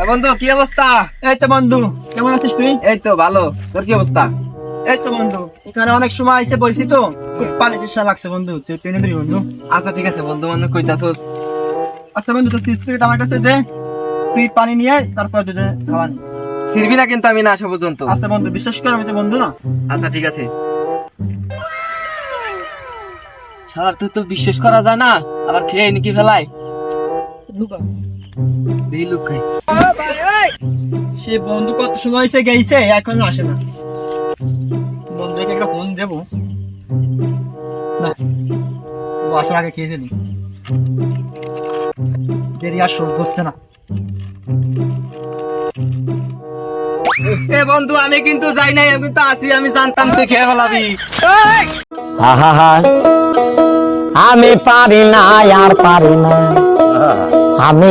বন্ধু কি অবস্থা? এই তো বন্ধু, কেমন আছিস তুই? এই তো ভালো। তোর কি অবস্থা? এই তো বন্ধু, এখানে অনেক সময় এসে বলছি তো, খুব পানি তৃষ্ণা লাগছে বন্ধু, তুই টেনে দিবি বন্ধু। আচ্ছা ঠিক আছে, বন্ধু বান্ধব কইতাছস। আচ্ছা বন্ধু, তোর স্পিরিট আমার কাছে দে, তুই পানি নিয়ে তারপর দুধে খাওয়া নি। ছিড়বি না কিন্তু আমি না আসা পর্যন্ত। আচ্ছা বন্ধু, বিশ্বাস কর আমি তো বন্ধু না। আচ্ছা ঠিক আছে। স্যার তুই তো বিশ্বাস করা যায় না, আবার খেয়ে নাকি ফেলায়। দিই লুক খাই। সে বন্ধু কত সময় এসে গেছে, এখনো আসে না। বন্ধুকে একটা ফোন দেবো না, ও আসার আগে খেয়ে ফেলি, দেরি আর সহ্য হচ্ছে না। এ বন্ধু আমি কিন্তু যাই নাই, আমি কিন্তু আছি, আমি জানতাম তুই খেয়ে ফেলাবি। আহা আমি পারি না আর পারি না আমি